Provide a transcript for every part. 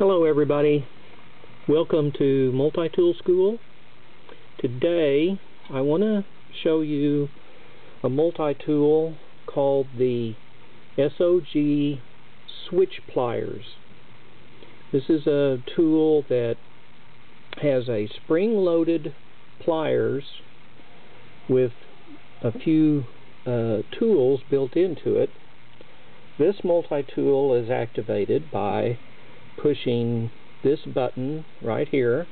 Hello everybody, welcome to Multitool School. Today I want to show you a multi-tool called the SOG SwitchPliers. This is a tool that has a spring-loaded pliers with a few tools built into it. This multi-tool is activated by pushing this button right here,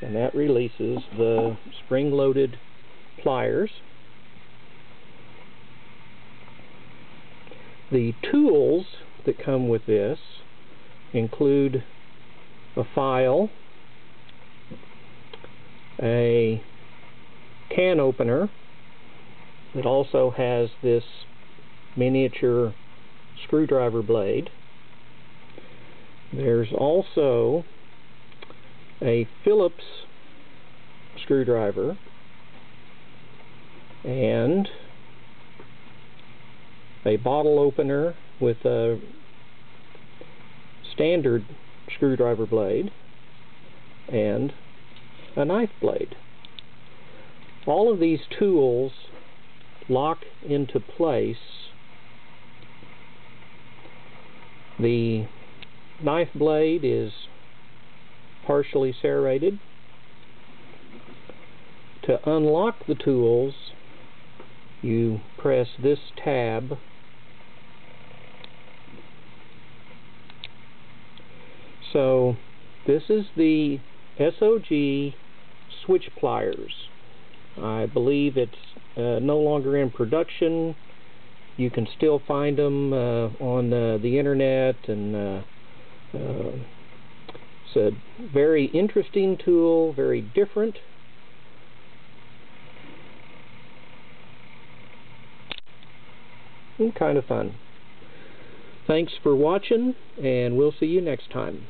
and that releases the spring-loaded pliers. The tools that come with this include a file, a can opener that also has this miniature screwdriver blade. There's also a Phillips screwdriver and a bottle opener with a standard screwdriver blade and a knife blade. All of these tools lock into place. The knife blade is partially serrated. To unlock the tools, you press this tab. So this is the SOG SwitchPliers. I believe it's no longer in production. You can still find them on the internet, and it's a very interesting tool, very different. And kind of fun. Thanks for watching, and we'll see you next time.